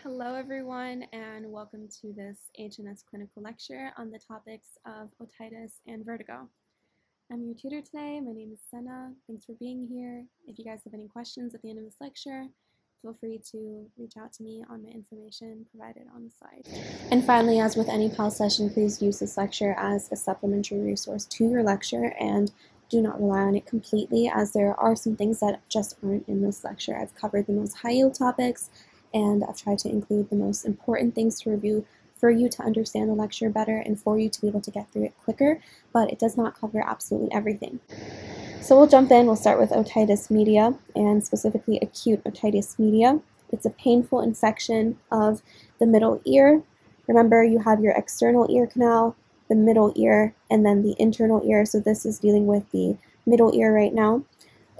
Hello everyone, and welcome to this HNS clinical lecture on the topics of otitis and vertigo. I'm your tutor today. My name is Senna. Thanks for being here. If you guys have any questions at the end of this lecture, feel free to reach out to me on my information provided on the slide. And finally, as with any PAL session, please use this lecture as a supplementary resource to your lecture and do not rely on it completely, as there are some things that just aren't in this lecture. I've covered the most high-yield topics, and I've tried to include the most important things to review for you to understand the lecture better and for you to be able to get through it quicker, but it does not cover absolutely everything. So we'll jump in. We'll start with otitis media, and specifically acute otitis media. It's a painful infection of the middle ear. Remember, you have your external ear canal, the middle ear, and then the internal ear. So this is dealing with the middle ear right now.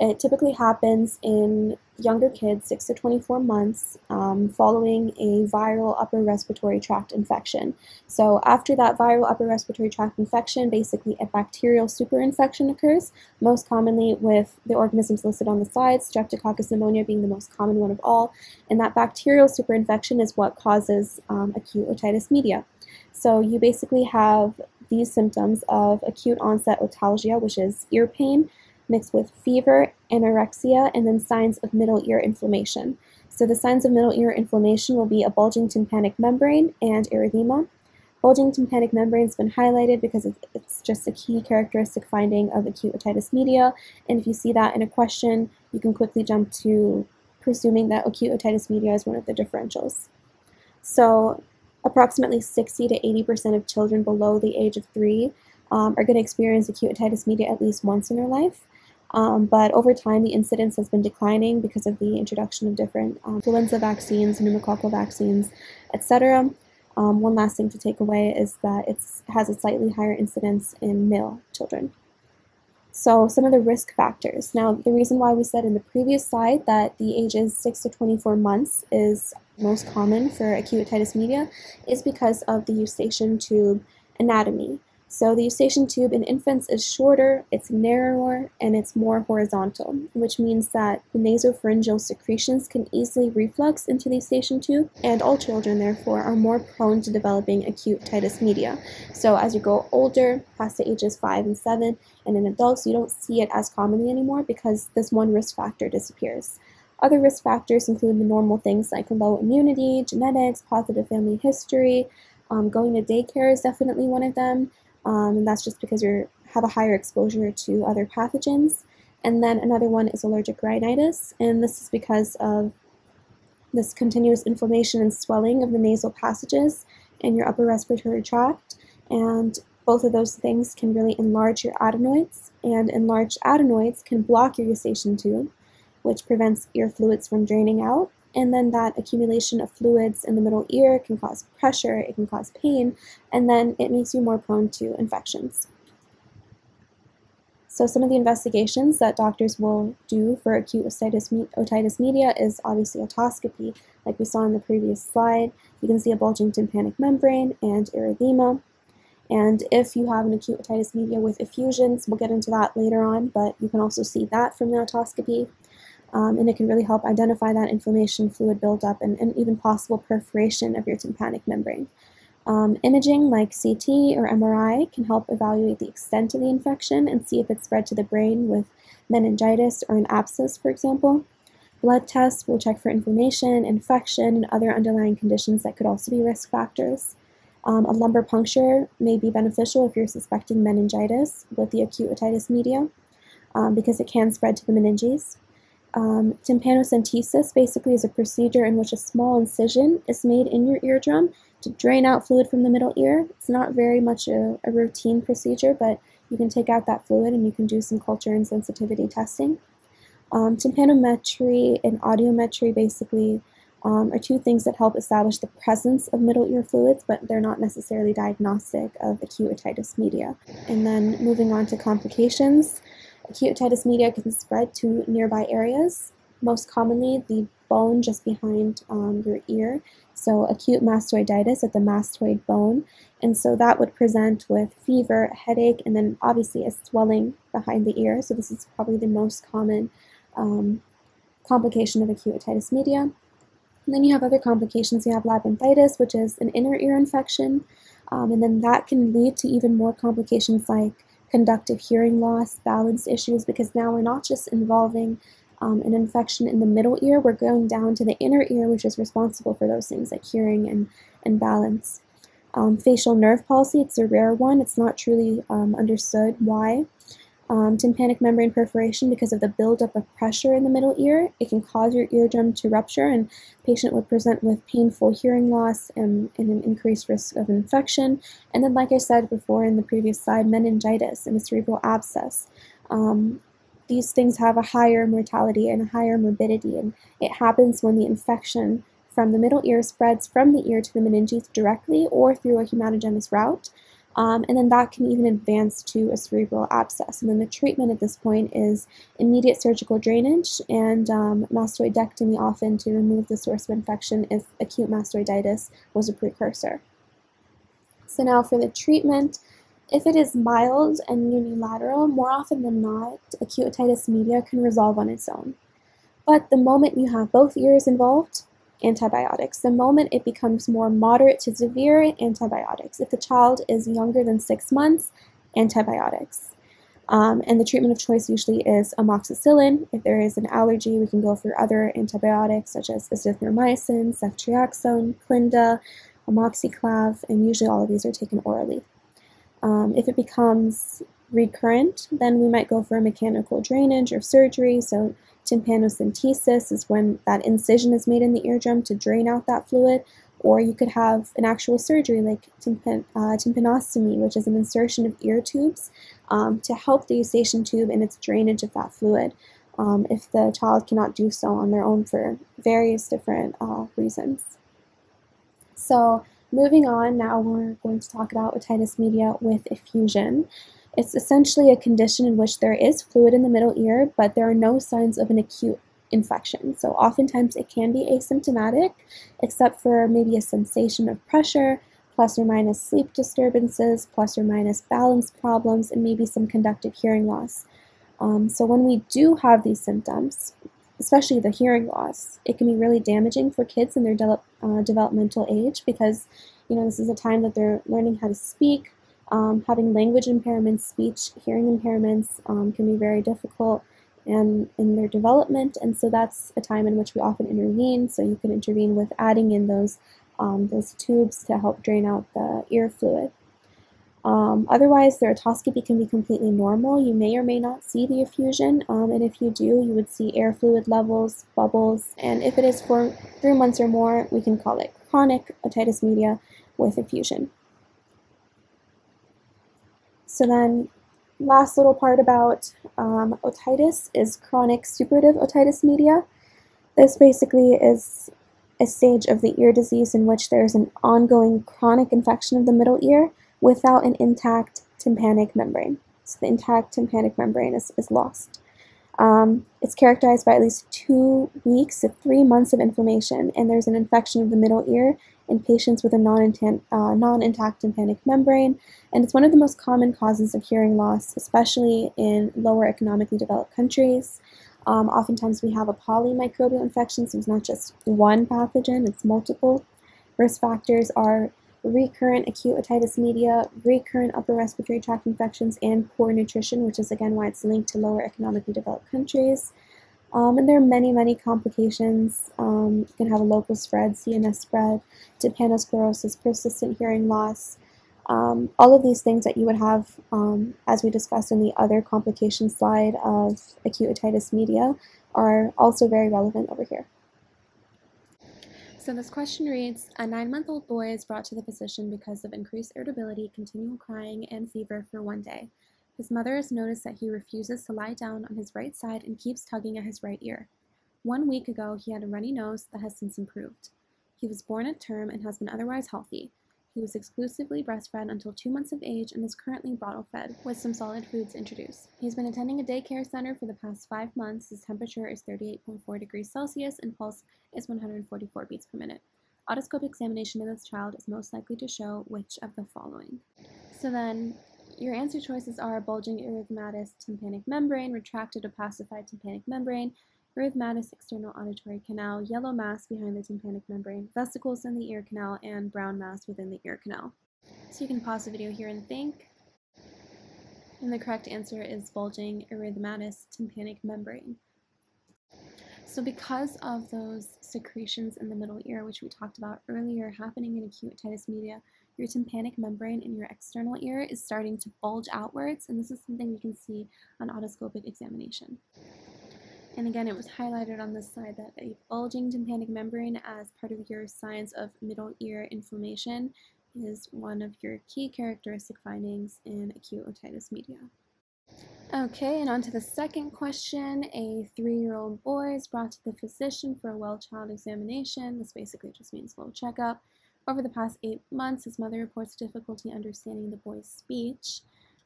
It typically happens in younger kids, 6 to 24 months, following a viral upper respiratory tract infection. So after that viral upper respiratory tract infection, basically a bacterial superinfection occurs, most commonly with the organisms listed on the slides, Streptococcus pneumonia being the most common one of all. And that bacterial superinfection is what causes acute otitis media. So you basically have these symptoms of acute onset otalgia, which is ear pain, mixed with fever, anorexia, and then signs of middle ear inflammation. So the signs of middle ear inflammation will be a bulging tympanic membrane and erythema. Bulging tympanic membrane has been highlighted because it's just a key characteristic finding of acute otitis media, and if you see that in a question, you can quickly jump to presuming that acute otitis media is one of the differentials. So approximately 60 to 80% of children below the age of 3 are going to experience acute otitis media at least once in their life. But over time, the incidence has been declining because of the introduction of different influenza vaccines, pneumococcal vaccines, etc. One last thing to take away is that it has a slightly higher incidence in male children. So some of the risk factors. Now, the reason why we said in the previous slide that the ages 6 to 24 months is most common for acute otitis media is because of the eustachian tube anatomy. So the eustachian tube in infants is shorter, it's narrower, and it's more horizontal, which means that the nasopharyngeal secretions can easily reflux into the eustachian tube, and all children, therefore, are more prone to developing acute otitis media. So as you grow older, past the ages 5 and 7, and in adults, you don't see it as commonly anymore because this one risk factor disappears. Other risk factors include the normal things like low immunity, genetics, positive family history. Going to daycare is definitely one of them. And that's just because you have a higher exposure to other pathogens. And then another one is allergic rhinitis, and this is because of this continuous inflammation and swelling of the nasal passages in your upper respiratory tract, and both of those things can really enlarge your adenoids, and enlarged adenoids can block your eustachian tube, which prevents ear fluids from draining out. And then that accumulation of fluids in the middle ear can cause pressure, it can cause pain, and then it makes you more prone to infections. So some of the investigations that doctors will do for acute otitis media is obviously otoscopy, like we saw in the previous slide. You can see a bulging tympanic membrane and erythema. And if you have an acute otitis media with effusions, we'll get into that later on, but you can also see that from the otoscopy. And it can really help identify that inflammation, fluid buildup, and even possible perforation of your tympanic membrane. Imaging like CT or MRI can help evaluate the extent of the infection and see if it's spread to the brain with meningitis or an abscess, for example. Blood tests will check for inflammation, infection, and other underlying conditions that could also be risk factors. A lumbar puncture may be beneficial if you're suspecting meningitis with the acute otitis media because it can spread to the meninges. Tympanocentesis basically is a procedure in which a small incision is made in your eardrum to drain out fluid from the middle ear. It's not very much a routine procedure, but you can take out that fluid and you can do some culture and sensitivity testing. Tympanometry and audiometry basically are two things that help establish the presence of middle ear fluids, but they're not necessarily diagnostic of acute otitis media. And then moving on to complications. Acute otitis media can spread to nearby areas, most commonly the bone just behind your ear, so acute mastoiditis at the mastoid bone, and so that would present with fever, headache, and then obviously a swelling behind the ear, so this is probably the most common complication of acute otitis media. And then you have other complications. You have labyrinthitis, which is an inner ear infection, and then that can lead to even more complications like conductive hearing loss, balance issues, because now we're not just involving an infection in the middle ear, we're going down to the inner ear, which is responsible for those things like hearing and balance. Facial nerve palsy, it's a rare one. It's not truly understood why. Tympanic membrane perforation, because of the buildup of pressure in the middle ear, it can cause your eardrum to rupture, and the patient would present with painful hearing loss and an increased risk of infection. And then, like I said before in the previous slide, meningitis and a cerebral abscess. These things have a higher mortality and a higher morbidity, and it happens when the infection from the middle ear spreads from the ear to the meninges directly or through a hematogenous route. And then that can even advance to a cerebral abscess. And then the treatment at this point is immediate surgical drainage and mastoidectomy, often to remove the source of infection if acute mastoiditis was a precursor. So now for the treatment, if it is mild and unilateral, more often than not, acute otitis media can resolve on its own. But the moment you have both ears involved, antibiotics. The moment it becomes more moderate to severe, antibiotics. If the child is younger than 6 months, antibiotics. And the treatment of choice usually is amoxicillin. If there is an allergy, we can go for other antibiotics such as azithromycin, ceftriaxone, Clinda, amoxiclav, and usually all of these are taken orally. If it becomes recurrent, then we might go for a mechanical drainage or surgery. So tympanocentesis is when that incision is made in the eardrum to drain out that fluid, or you could have an actual surgery like tympanostomy, which is an insertion of ear tubes to help the eustachian tube in its drainage of that fluid if the child cannot do so on their own for various different reasons. So moving on, now we're going to talk about otitis media with effusion. It's essentially a condition in which there is fluid in the middle ear, but there are no signs of an acute infection. So oftentimes it can be asymptomatic, except for maybe a sensation of pressure, plus or minus sleep disturbances, plus or minus balance problems, and maybe some conductive hearing loss. So when we do have these symptoms, especially the hearing loss, it can be really damaging for kids in their developmental age, because this is a time that they're learning how to speak. Having language impairments, speech, hearing impairments can be very difficult in their development, and so that's a time in which we often intervene. So you can intervene with adding in those tubes to help drain out the ear fluid. Otherwise, the otoscopy can be completely normal. You may or may not see the effusion, and if you do, you would see air fluid levels, bubbles, and if it is for 3 months or more, we can call it chronic otitis media with effusion. So then, last little part about otitis is chronic suppurative otitis media. This basically is a stage of the ear disease in which there is an ongoing chronic infection of the middle ear without an intact tympanic membrane. So the intact tympanic membrane is lost. It's characterized by at least 2 weeks to 3 months of inflammation, and there's an infection of the middle ear in patients with a non-intact tympanic membrane, and it's one of the most common causes of hearing loss, especially in lower economically developed countries. Oftentimes we have a polymicrobial infection, so it's not just one pathogen, it's multiple. Risk factors are recurrent acute otitis media, recurrent upper respiratory tract infections, and poor nutrition, which is again why it's linked to lower economically developed countries. And there are many, many complications. You can have a local spread, CNS spread, tympanosclerosis, persistent hearing loss. All of these things that you would have, as we discussed in the other complication slide of acute otitis media, are also very relevant over here. So this question reads, a 9-month-old boy is brought to the physician because of increased irritability, continual crying, and fever for 1 day. His mother has noticed that he refuses to lie down on his right side and keeps tugging at his right ear. 1 week ago, he had a runny nose that has since improved. He was born at term and has been otherwise healthy. He was exclusively breastfed until 2 months of age and is currently bottle-fed, with some solid foods introduced. He's been attending a daycare center for the past 5 months. His temperature is 38.4 degrees Celsius and pulse is 144 beats per minute. Otoscopic examination of this child is most likely to show which of the following. So then, your answer choices are bulging erythematous tympanic membrane, retracted opacified tympanic membrane, erythematous external auditory canal, yellow mass behind the tympanic membrane, vesicles in the ear canal, and brown mass within the ear canal. So you can pause the video here and think. And the correct answer is bulging erythematous tympanic membrane. So because of those secretions in the middle ear, which we talked about earlier, happening in acute otitis media, your tympanic membrane in your external ear is starting to bulge outwards, and this is something we can see on otoscopic examination. And again, it was highlighted on this side that a bulging tympanic membrane as part of your signs of middle ear inflammation is one of your key characteristic findings in acute otitis media. Okay, and on to the second question. A 3-year-old boy is brought to the physician for a well-child examination. This basically just means a little checkup. Over the past 8 months, his mother reports difficulty understanding the boy's speech.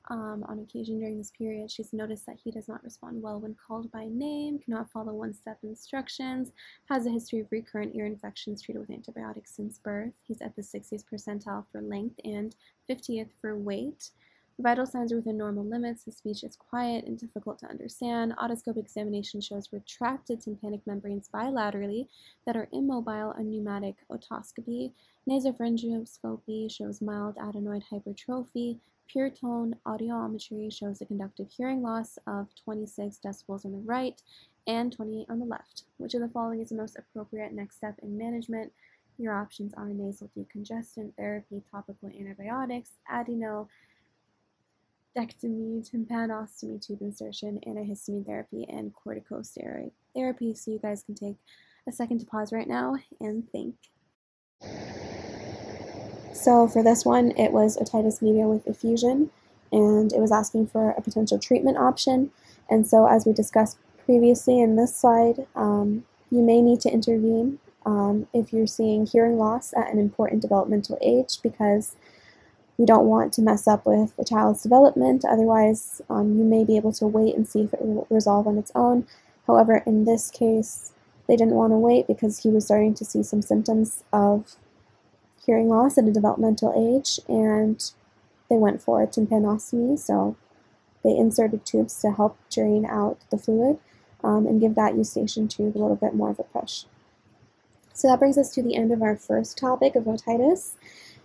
On occasion during this period, she's noticed that he does not respond well when called by name, cannot follow one-step instructions, has a history of recurrent ear infections treated with antibiotics since birth. He's at the 60th percentile for length and 50th for weight. Vital signs are within normal limits. His speech is quiet and difficult to understand. Otoscopic examination shows retracted tympanic membranes bilaterally that are immobile on pneumatic otoscopy. Nasopharyngeoscopy shows mild adenoid hypertrophy. Pure tone audiometry shows a conductive hearing loss of 26 decibels on the right and 28 on the left. Which of the following is the most appropriate next step in management? Your options are nasal decongestant therapy, topical antibiotics, adeno, dectomy, tympanostomy, tube insertion, antihistamine therapy, and corticosteroid therapy. So you guys can take a second to pause right now and think. So for this one, it was otitis media with effusion, and it was asking for a potential treatment option. And so as we discussed previously in this slide, you may need to intervene if you're seeing hearing loss at an important developmental age, because we don't want to mess up with the child's development. Otherwise, you may be able to wait and see if it will resolve on its own. However, in this case, they didn't want to wait because he was starting to see some symptoms of hearing loss at a developmental age, and they went for a tympanostomy. So they inserted tubes to help drain out the fluid and give that eustachian tube a little bit more of a push. So that brings us to the end of our first topic of otitis.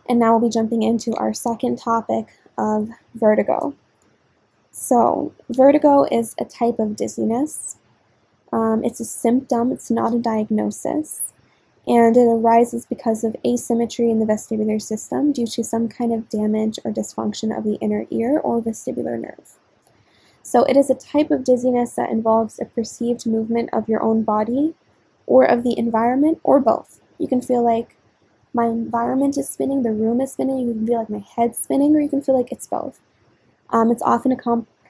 And now we'll be jumping into our second topic of vertigo. So vertigo is a type of dizziness. It's a symptom, it's not a diagnosis. And it arises because of asymmetry in the vestibular system due to some kind of damage or dysfunction of the inner ear or vestibular nerve. So it is a type of dizziness that involves a perceived movement of your own body or of the environment, or both. You can feel like my environment is spinning, the room is spinning, you can feel like my head's spinning, or you can feel like it's both. It's often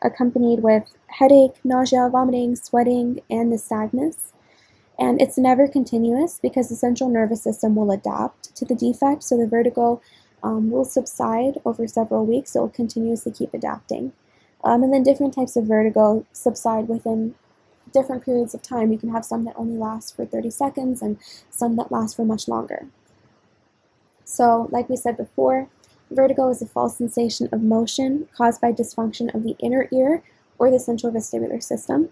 accompanied with headache, nausea, vomiting, sweating, and nystagmus. And it's never continuous because the central nervous system will adapt to the defect, so the vertigo will subside over several weeks. It will continuously keep adapting. And then different types of vertigo subside within different periods of time. You can have some that only last for 30 seconds and some that last for much longer. So, like we said before, vertigo is a false sensation of motion caused by dysfunction of the inner ear or the central vestibular system.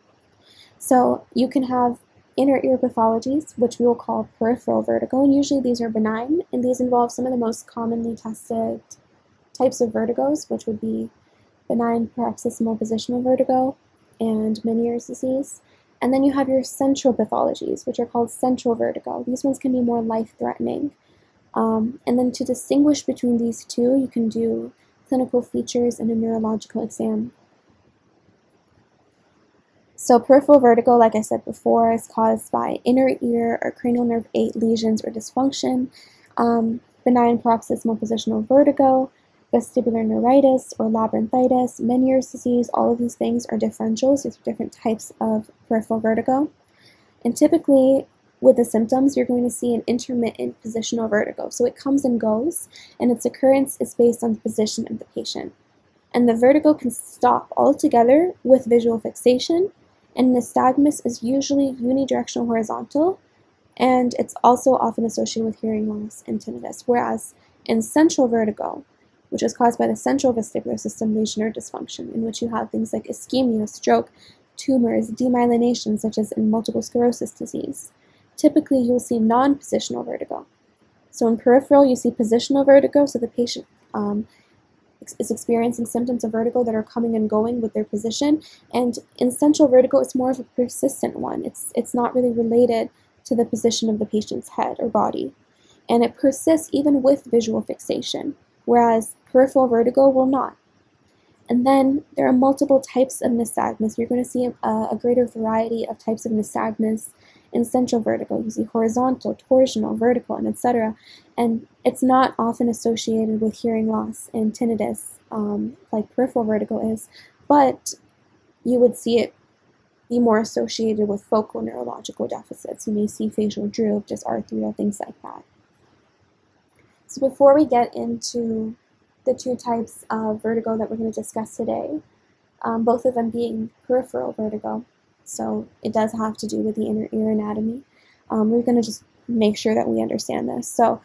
So, you can have inner ear pathologies, which we will call peripheral vertigo, and usually these are benign, and these involve some of the most commonly tested types of vertigos, which would be benign paroxysmal positional vertigo and Meniere's disease. And then you have your central pathologies, which are called central vertigo. These ones can be more life-threatening. And then to distinguish between these two, you can do clinical features and a neurological exam. So peripheral vertigo, like I said before, is caused by inner ear or cranial nerve 8 lesions or dysfunction. Benign paroxysmal positional vertigo, vestibular neuritis or labyrinthitis, Meniere's disease, all of these things are differentials. These are different types of peripheral vertigo. And typically, with the symptoms, you're going to see an intermittent positional vertigo. So it comes and goes, and its occurrence is based on the position of the patient. And the vertigo can stop altogether with visual fixation, and nystagmus is usually unidirectional horizontal, and it's also often associated with hearing loss and tinnitus. Whereas in central vertigo, which is caused by the central vestibular system lesion or dysfunction, in which you have things like ischemia, stroke, tumors, demyelination, such as in multiple sclerosis disease. Typically, you'll see non-positional vertigo. So in peripheral, you see positional vertigo, so the patient is experiencing symptoms of vertigo that are coming and going with their position. And in central vertigo, it's more of a persistent one. It's not really related to the position of the patient's head or body. And it persists even with visual fixation, whereas peripheral vertigo will not. And then there are multiple types of nystagmus. You're going to see a greater variety of types of nystagmus in central vertigo. You see horizontal, torsional, vertical, and etc. And it's not often associated with hearing loss and tinnitus like peripheral vertigo is, but you would see it be more associated with focal neurological deficits. You may see facial droop, dysarthria, things like that. So before we get into the two types of vertigo that we're going to discuss today, both of them being peripheral vertigo, so it does have to do with the inner ear anatomy. We're going to just make sure that we understand this. So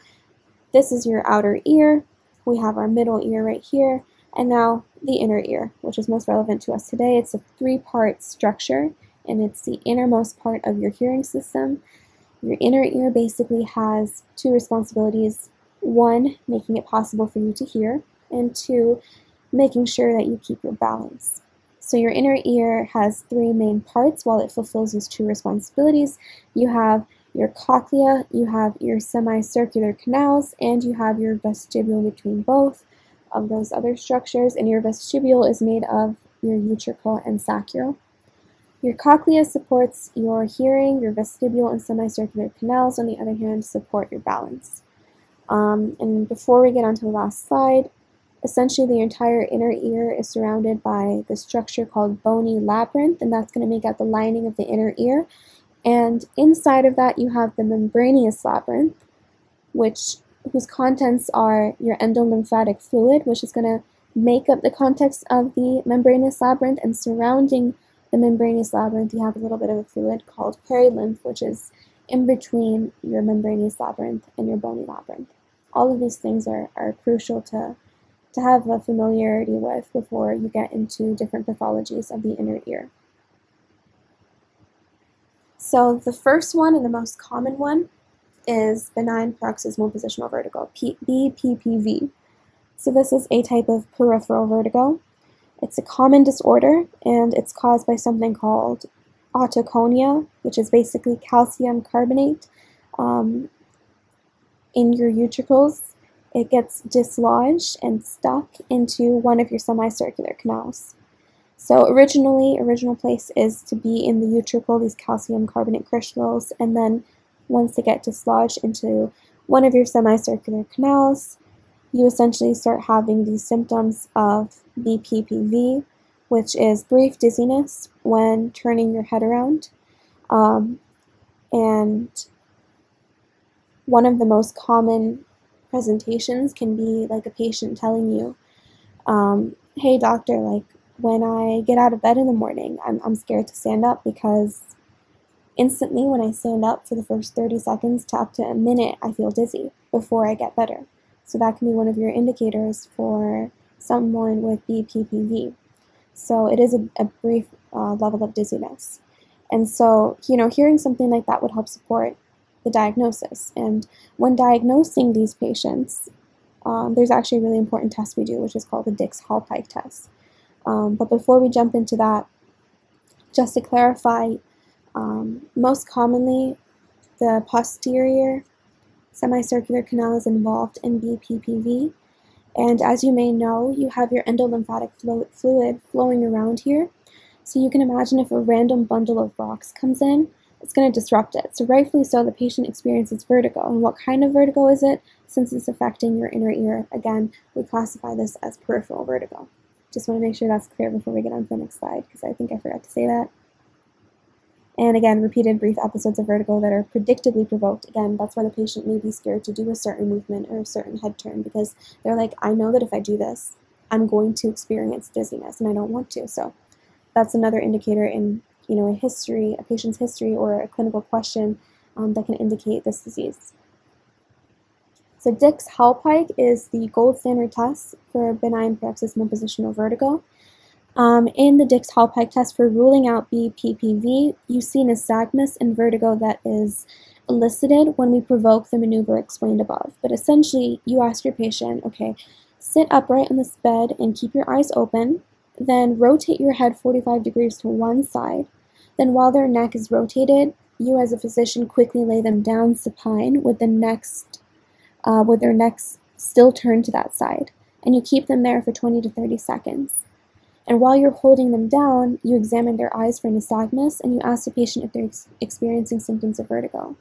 this is your outer ear, we have our middle ear right here, and now the inner ear, which is most relevant to us today. It's a three-part structure, and it's the innermost part of your hearing system. Your inner ear basically has two responsibilities. One, making it possible for you to hear, and two, making sure that you keep your balance. So your inner ear has three main parts while it fulfills these two responsibilities. You have your cochlea, you have your semicircular canals, and you have your vestibule between both of those other structures, and your vestibule is made of your utricle and sacral. Your cochlea supports your hearing, your vestibule and semicircular canals, on the other hand, support your balance. And before we get on to the last slide, essentially the entire inner ear is surrounded by the structure called bony labyrinth, and that's going to make out the lining of the inner ear. And inside of that you have the membranous labyrinth, whose contents are your endolymphatic fluid, which is going to make up the context of the membranous labyrinth, and surrounding the membranous labyrinth you have a little bit of a fluid called perilymph, which is in between your membranous labyrinth and your bony labyrinth. All of these things are crucial to have a familiarity with before you get into different pathologies of the inner ear. So the first one and the most common one is benign paroxysmal positional vertigo, BPPV. So this is a type of peripheral vertigo. It's a common disorder, and it's caused by something called otoconia, which is basically calcium carbonate in your utricles. It gets dislodged and stuck into one of your semicircular canals. So original place is to be in the utricle, these calcium carbonate crystals, and then once they get dislodged into one of your semicircular canals, you essentially start having these symptoms of BPPV, which is brief dizziness when turning your head around. And one of the most common presentations can be like a patient telling you, hey doctor, like when I get out of bed in the morning, I'm scared to stand up because instantly when I stand up for the first 30 seconds to up to a minute, I feel dizzy before I get better. So that can be one of your indicators for someone with BPPV. So it is a brief level of dizziness. And so, hearing something like that would help support the diagnosis. And when diagnosing these patients, there's actually a really important test we do, which is called the Hallpike test. But before we jump into that, just to clarify, most commonly the posterior semicircular canal is involved in BPPV. And as you may know, you have your endolymphatic fluid flowing around here. So you can imagine if a random bundle of rocks comes in, it's going to disrupt it. So rightfully so, the patient experiences vertigo. And what kind of vertigo is it? Since it's affecting your inner ear, again, we classify this as peripheral vertigo. Just want to make sure that's clear before we get on to the next slide, because I think I forgot to say that. And again, repeated brief episodes of vertigo that are predictably provoked. Again, that's why the patient may be scared to do a certain movement or a certain head turn, because they're like, I know that if I do this, I'm going to experience dizziness, and I don't want to. So that's another indicator in a history, a patient's history, or a clinical question that can indicate this disease. So Hallpike is the gold standard test for benign paroxysmal positional vertigo. In the Dix-Hallpike test for ruling out BPPV, you see nystagmus and vertigo that is elicited when we provoke the maneuver explained above. But essentially, you ask your patient, okay, sit upright on this bed and keep your eyes open, then rotate your head 45 degrees to one side. Then while their neck is rotated, you as a physician quickly lay them down supine with their necks still turned to that side. And you keep them there for 20 to 30 seconds. And while you're holding them down, you examine their eyes for nystagmus and you ask the patient if they're experiencing symptoms of vertigo.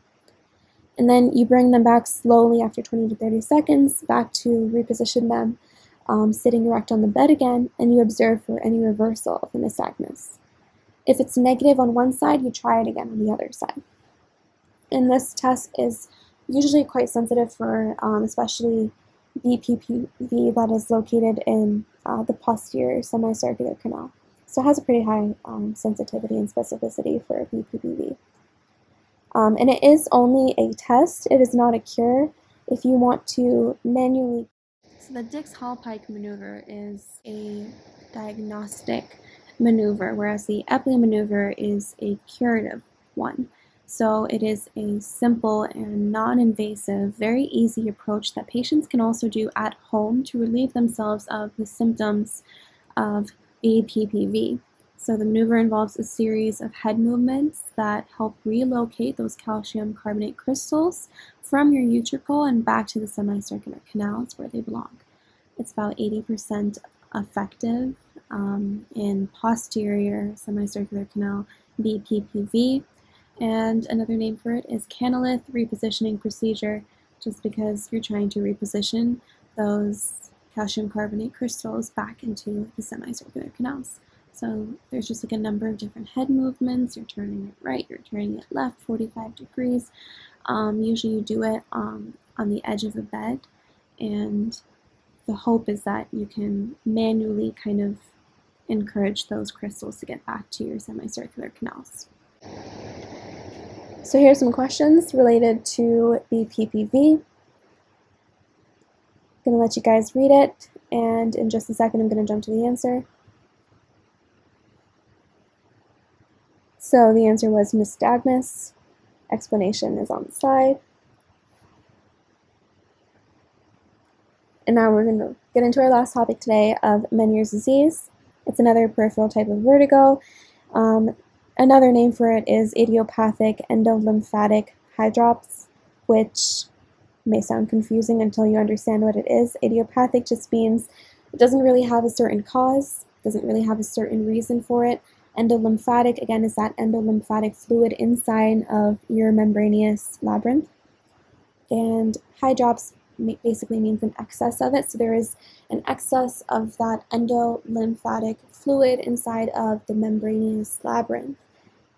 And then you bring them back slowly after 20 to 30 seconds, back to reposition them, sitting erect on the bed again, and you observe for any reversal of the nystagmus. If it's negative on one side, you try it again on the other side. And this test is usually quite sensitive for especially BPPV that is located in the posterior semicircular canal. So it has a pretty high sensitivity and specificity for BPPV. And it is only a test, it is not a cure. If you want to manually... So the Dix-Hallpike maneuver is a diagnostic maneuver, whereas the Epley maneuver is a curative one. So it is a simple and non-invasive, very easy approach that patients can also do at home to relieve themselves of the symptoms of BPPV. So the maneuver involves a series of head movements that help relocate those calcium carbonate crystals from your utricle and back to the semicircular canals where they belong. It's about 80% effective in posterior semicircular canal BPPV. And another name for it is canalith repositioning procedure, just because you're trying to reposition those calcium carbonate crystals back into the semicircular canals. So there's just like a number of different head movements. You're turning it right, you're turning it left, 45 degrees. Usually you do it on the edge of a bed, and the hope is that you can manually kind of encourage those crystals to get back to your semicircular canals. So here's some questions related to BPPV. I'm going to let you guys read it, and in just a second I'm going to jump to the answer. So the answer was nystagmus. Explanation is on the side. And now we're going to get into our last topic today of Meniere's disease. It's another peripheral type of vertigo. Another name for it is idiopathic endolymphatic hydrops, which may sound confusing until you understand what it is. Idiopathic just means it doesn't really have a certain cause, doesn't really have a certain reason for it. Endolymphatic, again, is that endolymphatic fluid inside of your membranous labyrinth. And hydrops basically means an excess of it. So there is an excess of that endolymphatic fluid inside of the membranous labyrinth.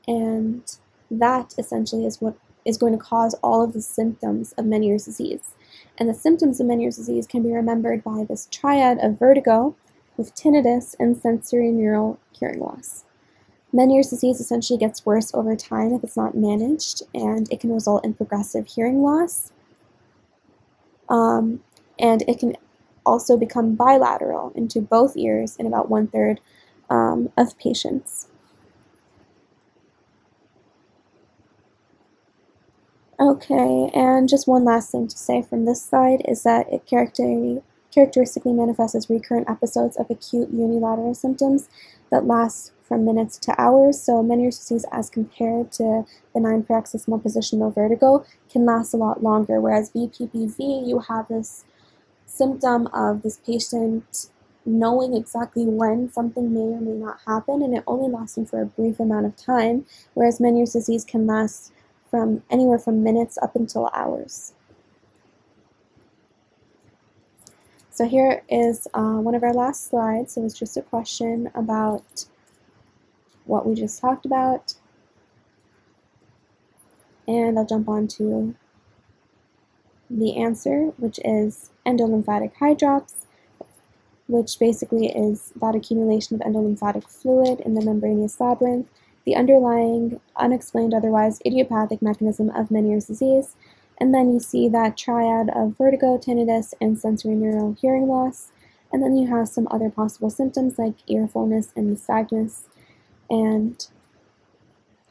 And that essentially is what is going to cause all of the symptoms of Meniere's disease. And the symptoms of Meniere's disease can be remembered by this triad of vertigo with tinnitus and sensorineural hearing loss. Meniere's disease essentially gets worse over time if it's not managed, and it can result in progressive hearing loss. And it can also become bilateral into both ears in about 1/3 of patients. Okay, and just one last thing to say from this slide is that it characteristically manifests as recurrent episodes of acute unilateral symptoms that last from minutes to hours. So Meniere's disease, as compared to benign paroxysmal positional vertigo, can last a lot longer, whereas BPPV, you have this symptom of this patient knowing exactly when something may or may not happen, and it only lasting for a brief amount of time, whereas Meniere's disease can last from anywhere from minutes up until hours. So here is one of our last slides. So it's just a question about what we just talked about. And I'll jump on to the answer, which is endolymphatic hydrops, which basically is that accumulation of endolymphatic fluid in the membranous labyrinth, the underlying, unexplained otherwise, idiopathic mechanism of Meniere's disease. And then you see that triad of vertigo, tinnitus, and sensorineural hearing loss. And then you have some other possible symptoms like ear fullness and nystagmus. And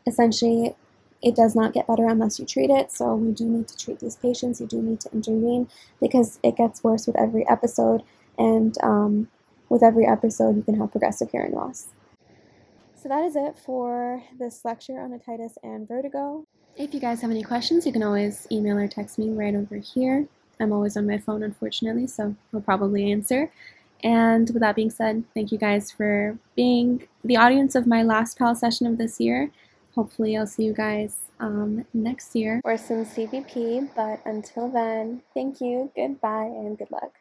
essentially, it does not get better unless you treat it. So we do need to treat these patients. You do need to intervene because it gets worse with every episode. And with every episode, you can have progressive hearing loss. So that is it for this lecture on otitis and vertigo. If you guys have any questions, you can always email or text me right over here. I'm always on my phone, unfortunately, so I'll probably answer. And with that being said, thank you guys for being the audience of my last PAL session of this year. Hopefully I'll see you guys next year or some CVP, but until then, thank you, goodbye, and good luck.